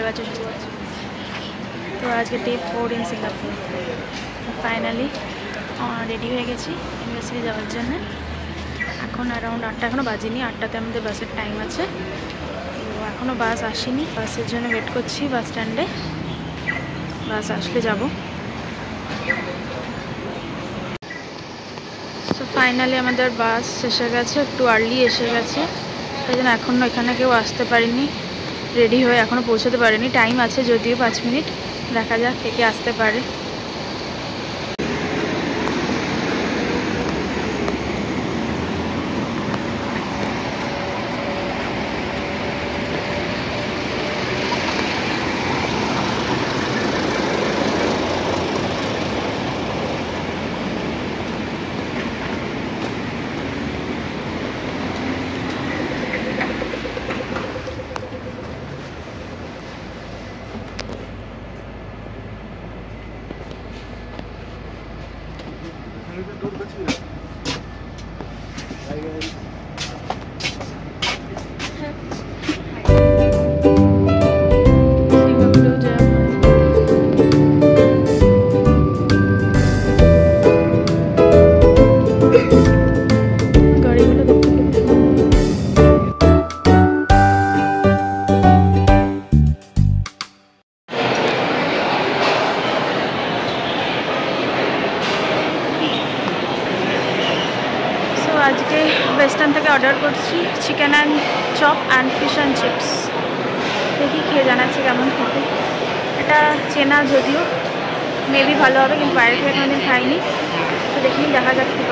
ভালো আছো, সুস্থ আছো। তো আজকে day 4 in Singapore. Finally ready হয়ে গেছি ইউনিভার্সিটি যাওয়ার জন্য। এখন অ্যারাউন্ড 8টা, এখনও বাজেনি। 8টাতে আমাদের বাসের টাইম আছে। তো এখনও বাস আসেনি, বাসের জন্য ওয়েট করছি বাস স্ট্যান্ডে। বাস আসলে যাব। তো ফাইনালি আমাদের বাস এসে গেছে, একটু আর্লি এসে গেছে, তাই জন্য এখনও এখানে কেউ আসতে পারিনি, রেডি হয়ে এখনও পৌঁছতে পারেনি। টাইম আছে যদিও 5 মিনিট, দেখা যাক কে কে আসতে পারে। আজকে ওয়েস্টার্ন থেকে অর্ডার করছি chicken and chop and fish and chips. দেখি খেয়ে জানাচ্ছি কেমন খেতে। এটা চেনা যদিও, মেবি ভালো হবে, কিন্তু বাইরে থেকে কোনোদিন খাইনি। তো দেখি, দেখা যাক কী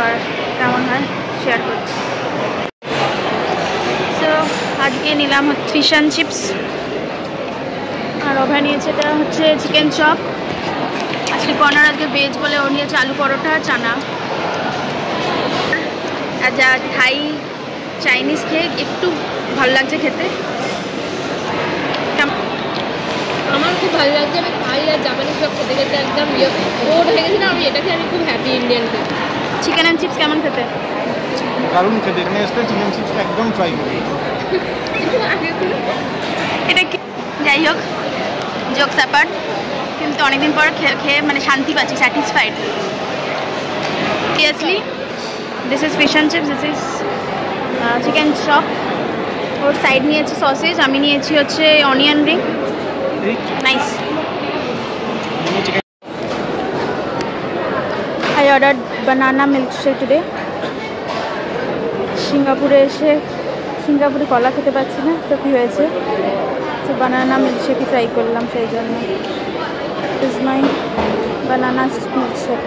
কেমন হয়, শেয়ার করছি। সো আজকে নিলাম ফিশ অ্যান্ড চিপস, আর অভয় নিয়েছে এটা হচ্ছে চিকেন চপ। আজকে কর্নার আজকে ভেজ বলে ও নিয়েছে আলু পরোটা, চানা। আর যা থাই চাইনিজ খেয়ে একটু ভালো লাগছে খেতে। আমার খুব ভালো লাগছে। আমি থাই আর জাপানিজ সব খেতে খেতে একদম বোর হয়ে গেছি না আমি। এটাকে আমি খুব হ্যাপি ইন্ডিয়ান খেতে। চিকেন অ্যান্ড চিপস কেমন খেতে? দারুণ খেতে। এখানে এসে চিকেন চিপস একদম ট্রাই করি। এটা কি, যাই হোক, জোকস অ্যাপার্ট, কিন্তু অনেকদিন পর খেয়ে মানে শান্তি পাচ্ছি, satisfied. Seriously, this is fish and chips, this is chicken chop. Or side নিয়েছি সসেজ, আমি নিয়েছি হচ্ছে onion ring. Nice. I ordered banana milkshake today. সিঙ্গাপুরে এসে সিঙ্গাপুরে কলা খেতে পাচ্ছি না, তো কী হয়েছে, তো বানানা মিল্কশেকই ট্রাই করলাম, সেই জন্য ইজ মাই বানানা মিল্কশেক।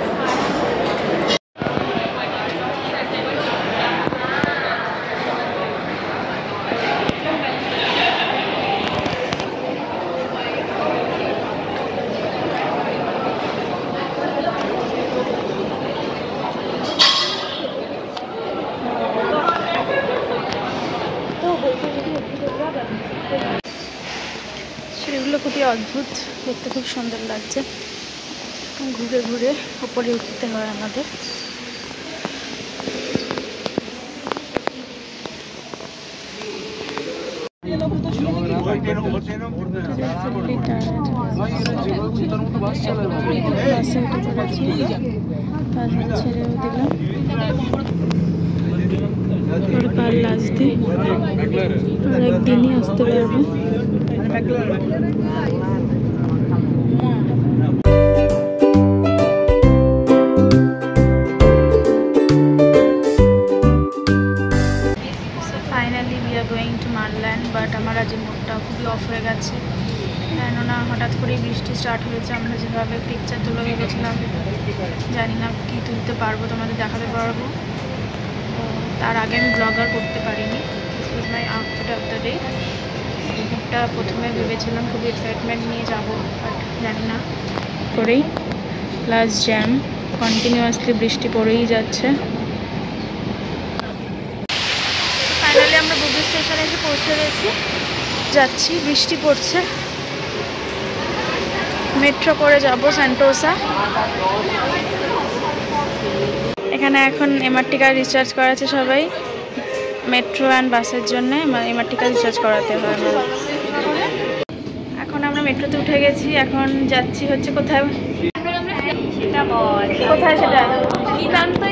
সেগুলো খুবই অদ্ভুত দেখতে, খুব সুন্দর লাগছে। ঘুরে ঘুরে উপরে উঠতে হয় আমাদের। ছেড়েও দিলাম, কাল লাস্ট দিন, আর একদিনই আসতে পারবো। Finally we are going to মারল্যান্ড, বাট আমার আজ মুডটা খুবই অফ হয়ে গেছে, কেননা হঠাৎ করেই বৃষ্টি স্টার্ট হয়েছে। আমরা যেভাবে পিকচার তুলে ভেবেছিলাম, জানি না কি তুলতে পারবো, তোমাদের দেখাতে পারবো। তো তার আগে আমি ব্লগার করতে পারিনি। This was my outfit of the day. মুডটা প্রথমে ভেবেছিলাম খুবই এক্সাইটমেন্ট নিয়ে যাব, বাট জানি না করেই প্লাস জ্যাম, কন্টিনিউয়াসলি বৃষ্টি পড়েই যাচ্ছে। ফাইনালি আমরা বুগি স্টেশনে এসে পৌঁছে যাচ্ছি, বৃষ্টি পড়ছে। মেট্রো করে যাব সেন্টোসা। এখানে এখন এমআরটি কার্ড রিচার্জ করাচ্ছে সবাই, মেট্রো অ্যান্ড বাসের জন্য এমআরটি কার্ড রিচার্জ করাতে হয়। এখন আমরা মেট্রোতে উঠে গেছি, এখন যাচ্ছি হচ্ছে কোথায়, সেটা বল কোথায় সেটা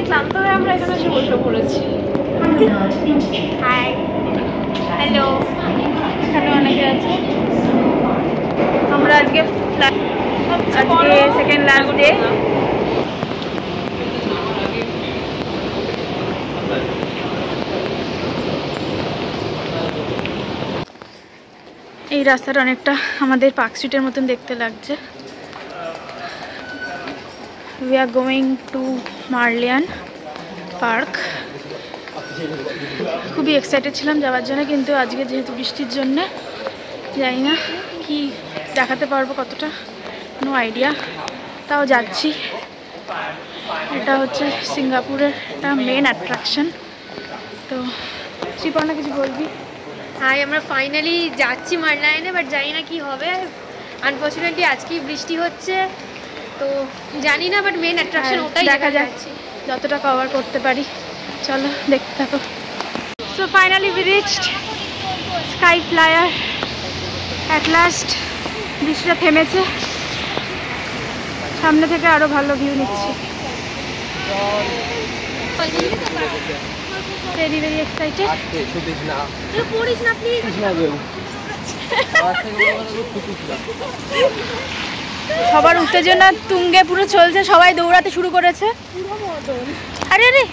ক্লান্ত হয়ে আমরা এখানে এসে বসে পড়েছি। হাই, হ্যালো, এখানে অনেকে আছে। আমরা আজকে সেকেন্ড লাস্ট ডে। এই রাস্তাটা অনেকটা আমাদের পার্ক স্ট্রিটের মতন দেখতে লাগছে। We are going to মার্লিয়ান পার্ক। খুবই এক্সাইটেড ছিলাম যাওয়ার জন্য, কিন্তু আজকে যেহেতু বৃষ্টির জন্যে জানি না কি দেখাতে পারবো কতটা, নো আইডিয়া, তাও যাচ্ছি। এটা হচ্ছে সিঙ্গাপুরের একটা মেন অ্যাট্রাকশন। তো শ্রীপর্ণা কিছু বলবি? হাই, আমরা ফাইনালি যাচ্ছি মার্লায়নে, বাট জানি না কি হবে। আনফর্চুনেটলি আজকেই বৃষ্টি হচ্ছে, তো জানি না, বাট মেন অ্যাট্রাকশন ওটাই দেখা যাচ্ছে, যতটা কভার করতে পারি। চলো দেখতে থাকো। So finally we reached sky flyer at last. বৃষ্টিটা থেমেছে, সামনে থেকে আরো ভালো ভিউ নিচ্ছি। Very very excited. পড়িস না প্লিজ। সবার উত্তেজনা তুঙ্গে পুরো চলছে, সবাই দৌড়াতে শুরু করেছে। আরে আরে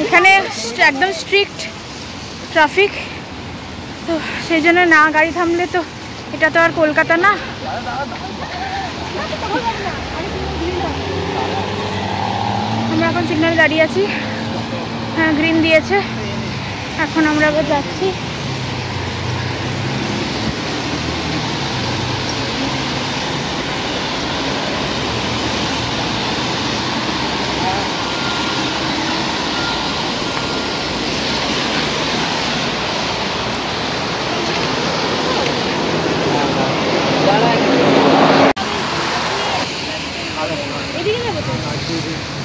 এখানে একদম স্ট্রিক্ট ট্রাফিক, তো সেই জন্য না গাড়ি থামলে তো, এটা তো আর কলকাতা না। আমরা এখন সিগন্যাল দাঁড়িয়ে আছি, হ্যাঁ গ্রিন দিয়েছে, এখন আমরা আবার যাচ্ছি।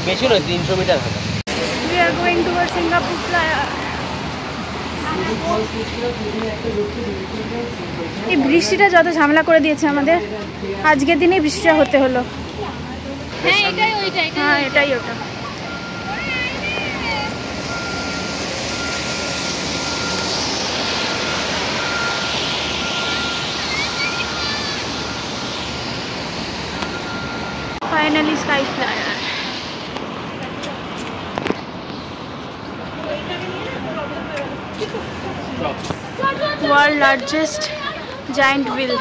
বেশি নয়, 300 মিটার হবে। We are going towards Singapore flyer. এই বৃষ্টিটা যত ঝামেলা করে দিয়েছে আমাদের, আজকের দিনেই বৃষ্টিটা হতে হলো। হ্যাঁ এটাই ওইটাই। হ্যাঁ এটাই ওটা। Finally sky flyer. World largest giant wheel.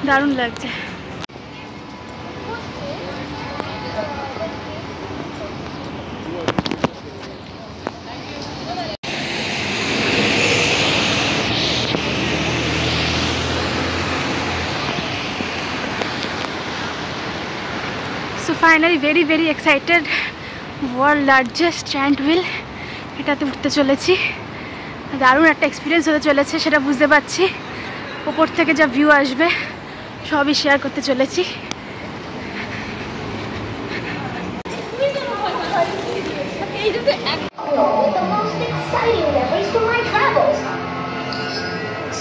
দারুণ লাগছে। So finally very very excited, world largest giant wheel, এটাতে উঠতে চলেছি। দারুণ একটা এক্সপিরিয়েন্স হতে চলেছে, সেটা বুঝতে পারছি। ওপর থেকে যা ভিউ আসবে সবই শেয়ার করতে চলেছি।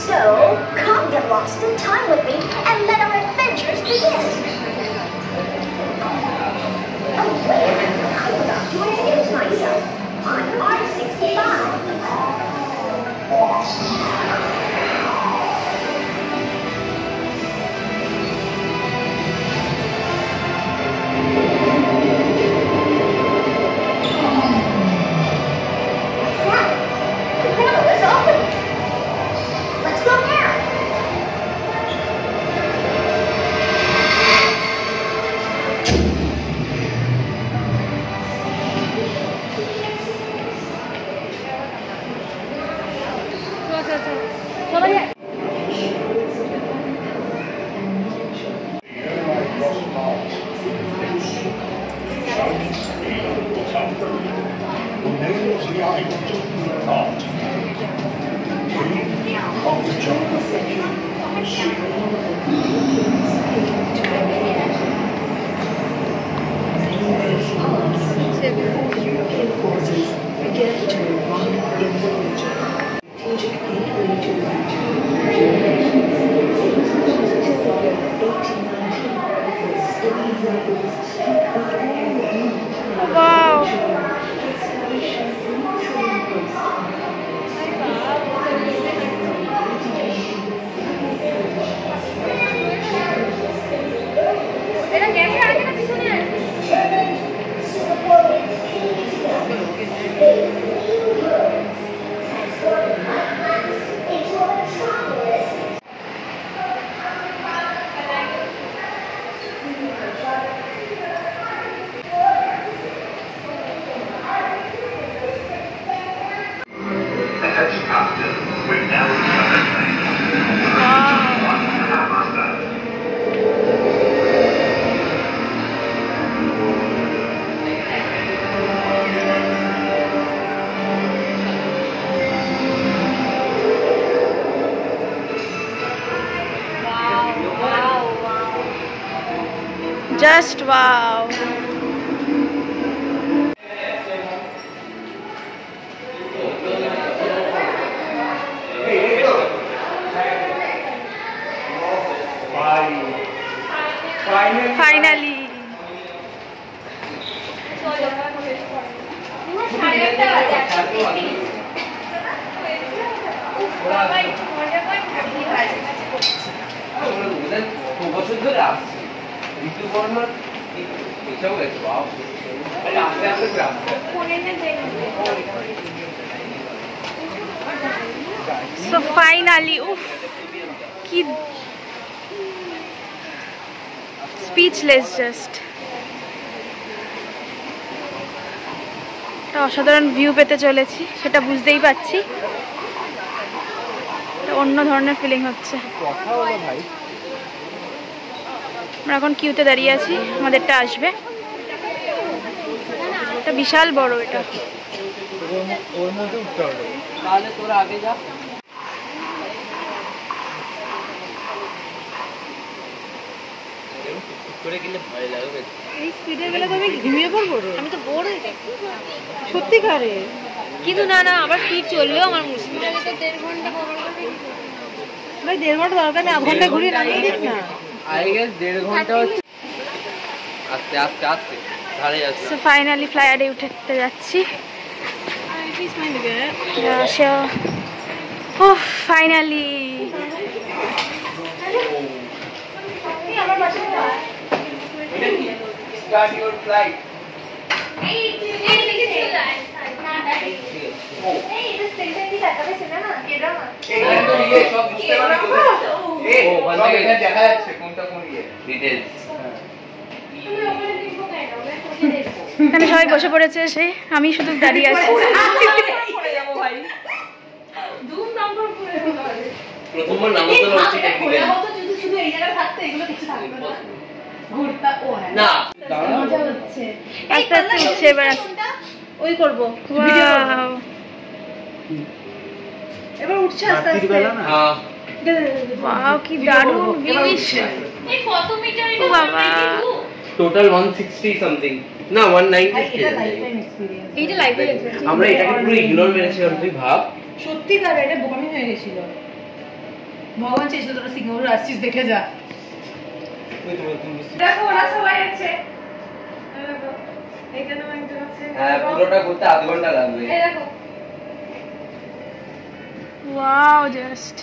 So, come get lost in time with me and let our adventures begin. Oh, wait, I forgot to introduce myself. I'm R65. What's that? The portal is open. Let's go now. Headquarters, again just wow. Finally বছর ধরে আসছে ঋতুপর্ণার এসেও গেছে আস্তে আস্তে so finally উফ কি speechless, just একটা অসাধারণ ভিউ পেতে চলেছি, সেটা বুঝতেই পারছি। অন্য ধরনের ফিলিং হচ্ছে। আমরা এখন কিউতে দাঁড়িয়ে আছি, আমাদেরটা আসবে। এটা বিশাল বড়, এটা ওর মধ্যে উঠতে হবে। তাহলে তোরা আগে যা। করে গেলে ভয় লাগবে। এই স্পিডে গেলে তো আমি ঘুমিয়ে পড়বো রে। আমি তো বোর হয়ে যাই সত্যিকারে। কিন্তু না না, আবার স্পিড চললেও আমার মুশকিল। আমি তো 1.5 ঘন্টা কভার করে ভাই 1.5 ঘন্টা দরকার নেই, আধ ঘন্টা ঘুরিয়ে নামিয়ে দিস না। আই গেস 1.5 ঘন্টা হচ্ছে। আস্তে আস্তে আস্তে ধারে যাচ্ছে। সো ফাইনালি ফ্লাইয়ারে উঠতে যাচ্ছি। ও ফাইনালি স্টার্ট ইওর ফ্লাইট। দেখা যাচ্ছে কোনটা কোন ইয়ে ডিটেইলস। এখানে সবাই বসে পড়েছে, সে আমি শুধু দাঁড়িয়ে আছি। প্রথমবার নামতে হচ্ছে টেকনিক্যালি না আস্তে আস্তে উঠছে এবার। ওই করবো Wow! এবার উঠছে আস্তে আস্তে। হ্যাঁ Wow, কি দারুণ ভিউ! ও বাবা, টোটাল 160 সামথিং না 190 এটা লাইফ টাইম এক্সপেরিয়েন্স। এইটা লাইভে আমরা এটাকে পুরো ইগনোর মেরেছিলাম। তুই ভাব সত্যিকারে এটা বোকামি হয়ে গেছিল। ভগবান চেয়েছিল তোরা সিঙ্গাপুর আসছিস, দেখে যা। দেখো ওরা সবাই আছে। এখানে একজন আছে। হ্যাঁ পুরোটা করতে আধ ঘন্টা লাগবে। এই দেখো wow, just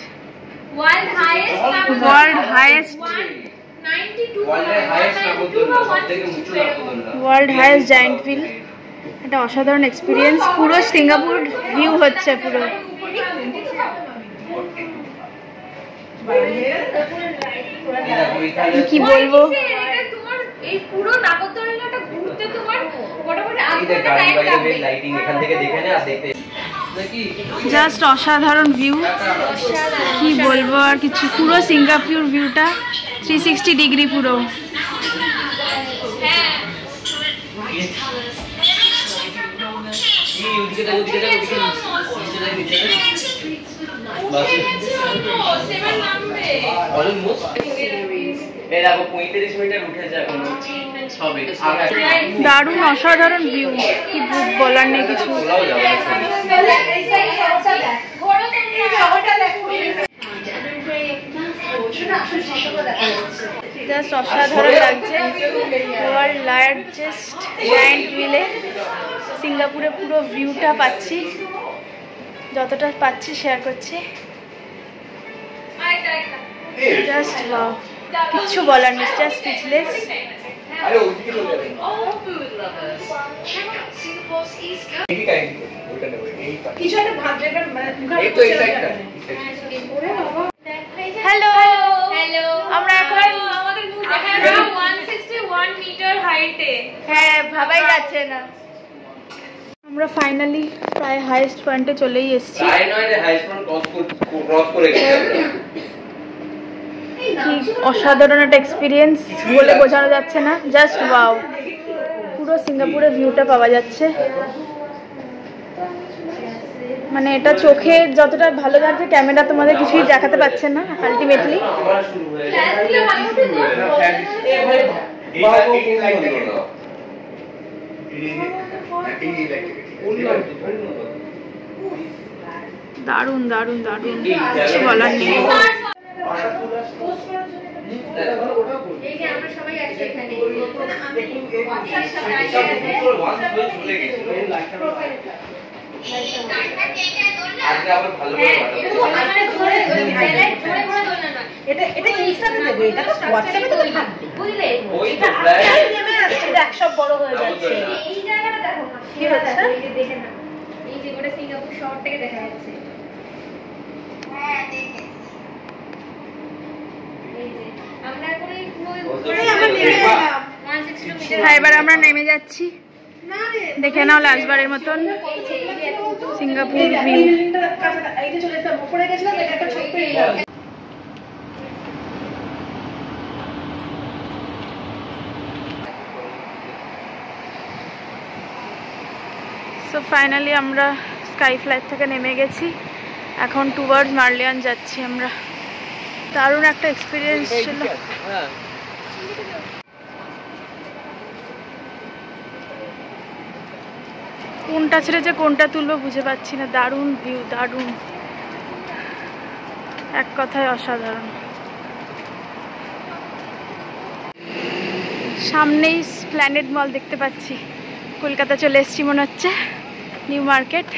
world highest world highest, 92 ওয়ার্ল্ডের হাইয়েস্ট নাগরদোলনা, সবথেকে উঁচু নাগরদোলনা। world highest giant wheel। এটা অসাধারণ এক্সপিরিয়েন্স, পুরো সিঙ্গাপুর ভিউ হচ্ছে পুরো। কি বলবো, এটা তোমার এই পুরো নাগরদোলনাটা ঘুরতে তোমার মোটামুটি আধ এই দেখ ঘন্টা টাইম গাড়ি লাগবে। লাইটিং এখান থেকে দেখে নে আর দেখতে নাকি জাস্ট অসাধারণ ভিউ। কি বলবো আর কিছু, পুরো সিঙ্গাপুর ভিউটা 360 ডিগ্রি পুরো। এই ওদিকে দেখ ওদিকে দেখ ওদিকে নিচে দেখ বাস অলমোস্ট এই দেখো 35 মিটার উঠেছে এখন সবে দারুণ অসাধারণ ভিউ, কি বলার নেই কিছু। তোলাও যাবে না এই সাইড শহরটা দেখ। এই শহরটা দেখ। জাস্ট অসাধারণ লাগছে। ওয়ার্ল্ড লার্জেস্ট জায়ান্ট হুইলে সিঙ্গাপুরে পুরো ভিউটা পাচ্ছি, যতটা পাচ্ছি শেয়ার করছি। জাস্ট ওয়াও, কিচ্ছু বলার নেই, জাস্ট স্পিচলেস। আরে ওদিকে চলে যাবে এই কাইন্ড ওটা নেব এই কিছু একটা ভাত দেবেন মানে এই তো এই সাইডটা হ্যালো হ্যালো, আমরা এখন আমাদের মুখ দেখা যাচ্ছে 161 মিটার হাইটে। হ্যাঁ, ভাবাই যাচ্ছে না। আমরা ফাইনালি প্রায় হাইয়েস্ট পয়েন্টে চলেই এসেছি। তাই নয় যে হাই স্পিড ক্রস করে গেছে কি অসাধারণ একটা এক্সপিরিয়েন্স, বলে বোঝানো যাচ্ছে না। জাস্ট ওয়াও, পুরো সিঙ্গাপুরের ভিউটা পাওয়া যাচ্ছে। মানে এটা চোখে যতটা ভালো লাগছে, ক্যামেরা তোমাদের কিছুই দেখাতে পারছে না আলটিমেটলি। দারুণ দারুণ দারুণ, কিছু বলার নেই। এই যে আমরা সবাই আছি এখানে। আজকে আবার ভালো করে এটা ইনস্টাতে দেবো, এটা তো হোয়াটসঅ্যাপে তো থাকবে, বুঝলে? ওই তো এটা প্রায় আজকাল নেমে আসছে, দেখ সব বড় হয়ে যাচ্ছে। এই জায়গাটা দেখো না, কি হচ্ছে? এই যে দেখে না, এই যে গোটা সিঙ্গাপুর শহর থেকে দেখা যাচ্ছে। এই যে আমরা এখন এই পুরো আমরা নেমে এলাম। 162 মিটার। হ্যাঁ, এবার আমরা নেমে যাচ্ছি। দেখে নাও লাস্টবারের মতন সিঙ্গাপুর এই ভিউ। বিল্ডিংটা কাছে, এই যে চলে এসেছিলাম, উপরে গেছিলাম, এটা একটা ছোট্ট এরিয়া। সো ফাইনালি আমরা স্কাই ফ্লাইট থেকে নেমে গেছি, এখন টুয়ার্ডস মার্লিয়ান যাচ্ছি আমরা। দারুণ একটা এক্সপিরিয়েন্স ছিল। কোনটা ছেড়ে যে কোনটা তুলবো বুঝে পাচ্ছি না। দারুণ ভিউ, দারুণ, এক কথায় অসাধারণ। সামনেই স্প্ল্যানেড মল দেখতে পাচ্ছি। কলকাতা চলে এসেছি মনে হচ্ছে, নিউ মার্কেট।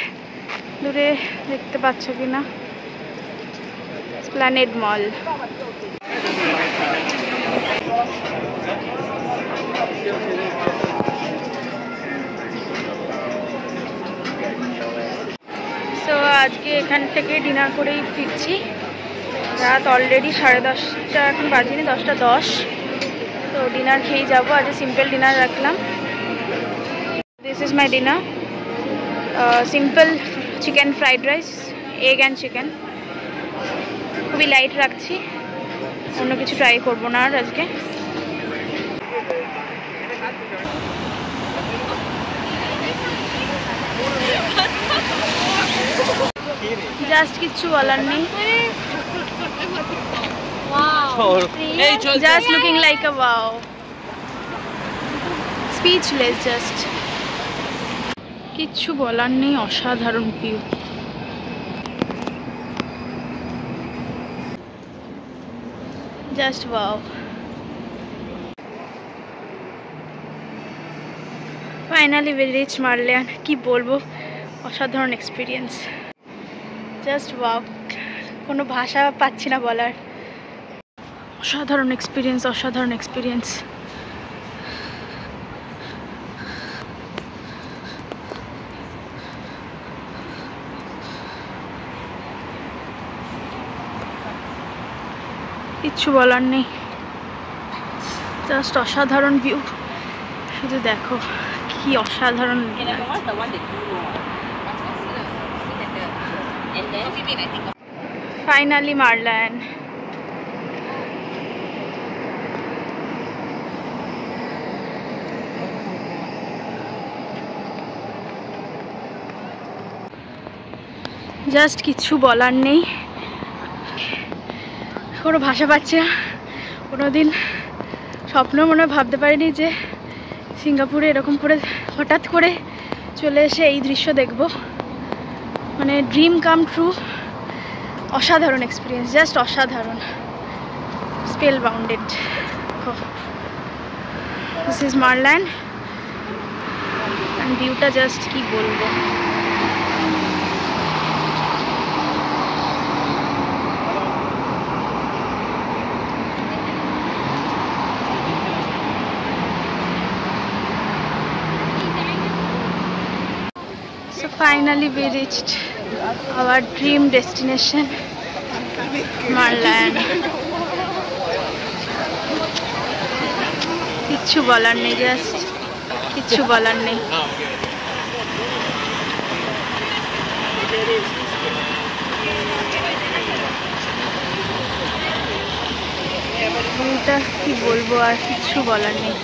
দূরে দেখতে পাচ্ছ কিনা, স্প্ল্যানেড মল। সো আজকে এখান থেকে ডিনার করেই ফিরছি। রাত অলরেডি 10:30, এখন বাজিনি, 10:10। তো ডিনার খেয়েই যাবো। আজকে সিম্পল ডিনার রাখলাম। This is my dinner, simple chicken fried rice, egg and chicken. খুবই লাইট রাখছি, অন্য কিছু ট্রাই করবো না আর আজকে। জাস্ট কিচ্ছু বলার নেই, just looking like a wow, speechless, just কিচ্ছু বলার নেই। অসাধারণ view, just wow. Finally we reach মার্লিয়ান। কি বলবো, অসাধারণ এক্সপিরিয়েন্স, জাস্ট ওয়াও। কোনো ভাষা পাচ্ছি না বলার। অসাধারণ এক্সপিরিয়েন্স, অসাধারণ এক্সপিরিয়েন্স। কিচ্ছু বলার নেই, জাস্ট অসাধারণ ভিউ। শুধু দেখো কি অসাধারণ। ফাইনালি মার্লিয়ান। জাস্ট কিছু বলার নেই, কোনো ভাষা পাচ্ছি না। কোনোদিন স্বপ্ন মনে ভাবতে পারিনি যে সিঙ্গাপুরে এরকম করে হঠাৎ করে চলে এসে এই দৃশ্য দেখব, মানে ড্রিম কাম ট্রু। অসাধারণ এক্সপিরিয়েন্স, জাস্ট অসাধারণ, স্পেল বাউন্ডেড। দিস ইজ মার্লিয়ান অ্যান্ড ভিউটা জাস্ট কি বলবো। So finally we reached our dream destination, মার্লিয়ান। কিচ্ছু বলার নেই, জাস্ট কিচ্ছু বলার নেই। এটা কি বলবো, আর কিচ্ছু বলার নেই।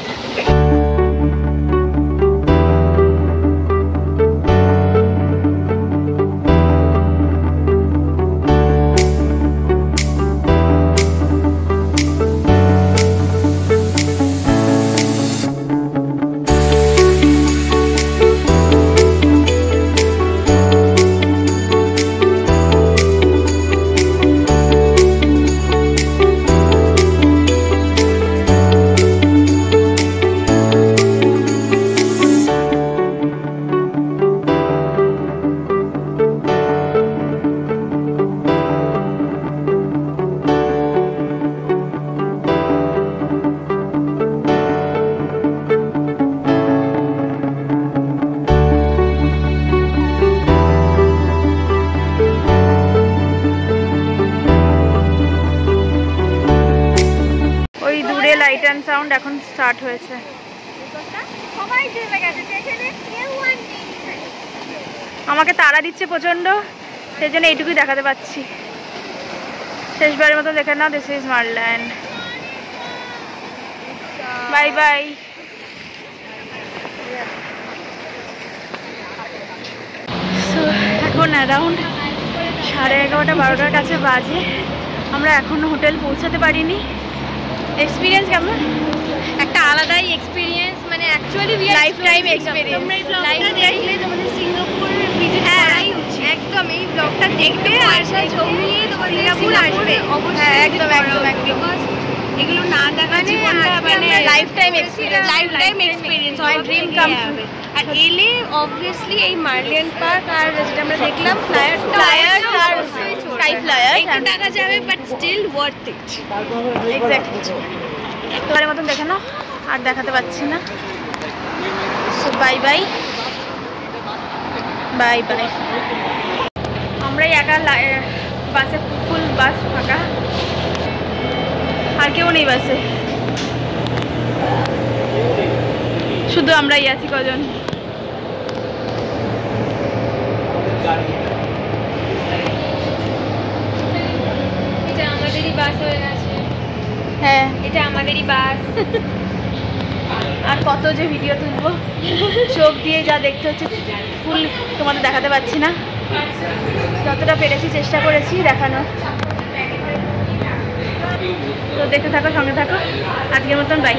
দূরে লাইট অ্যান্ড সাউন্ড এখন স্টার্ট হয়েছে। আমাকে তাড়া দিচ্ছে প্রচন্ড, সেই জন্য এইটুকুই দেখাতে পাচ্ছি। শেষবারের মতো দেখে নাও, দিস ইজ মারল্যান্ড। Bye bye. এখন অ্যারাউন্ড 11:30 12টার কাছে বাজে, আমরা এখনো হোটেল পৌঁছাতে পারিনি। এক্সপিরিয়েন্স কেমন? একটা আলাদাই এক্সপিরিয়েন্স, মানে অ্যাকচুয়ালি লাইফ টাইম এক্সপিরিয়েন্স। তোমরা এই ব্লগটা দেখলে তোমাদের সিঙ্গাপুর ভিজিট করাই উচিত। একদম এই ব্লগটা দেখবে আর জমিয়ে তোমাদের সিঙ্গাপুর আসবে অবশ্যই। একদম একদম একদম। এগুলো না দেখা জীবনটা মানে life time experience, life time experience, my dream come true. আর এলে অবভিয়াসলি এই মার্লিয়ান পার্ক আর যেটা আমরা দেখলাম ফ্লায়ার আর স্কাই ফ্লায়ার, একটু টাকা যাবে but still worth it. Exactly. তোমার মতন দেখে নাও, আর দেখাতে পাচ্ছি না। So bye bye bye bye. আমরাই একা বাসে, ফুল বাস ফাঁকা, আর কেউ নেই বাসে, শুধু আমরাই আছি কজন। এটা আমাদেরই বাস হয়ে গেছে। হ্যাঁ, এটা আমাদেরই বাস। আর কত যে ভিডিও তুলবো, চোখ দিয়ে যা দেখতে হচ্ছে, ফুল তোমাদের দেখাতে পাচ্ছি না। যতটা পেরেছি চেষ্টা করেছি দেখানোর। তো দেখতে থাকো, সঙ্গে থাকো। আজকের মতন বাই।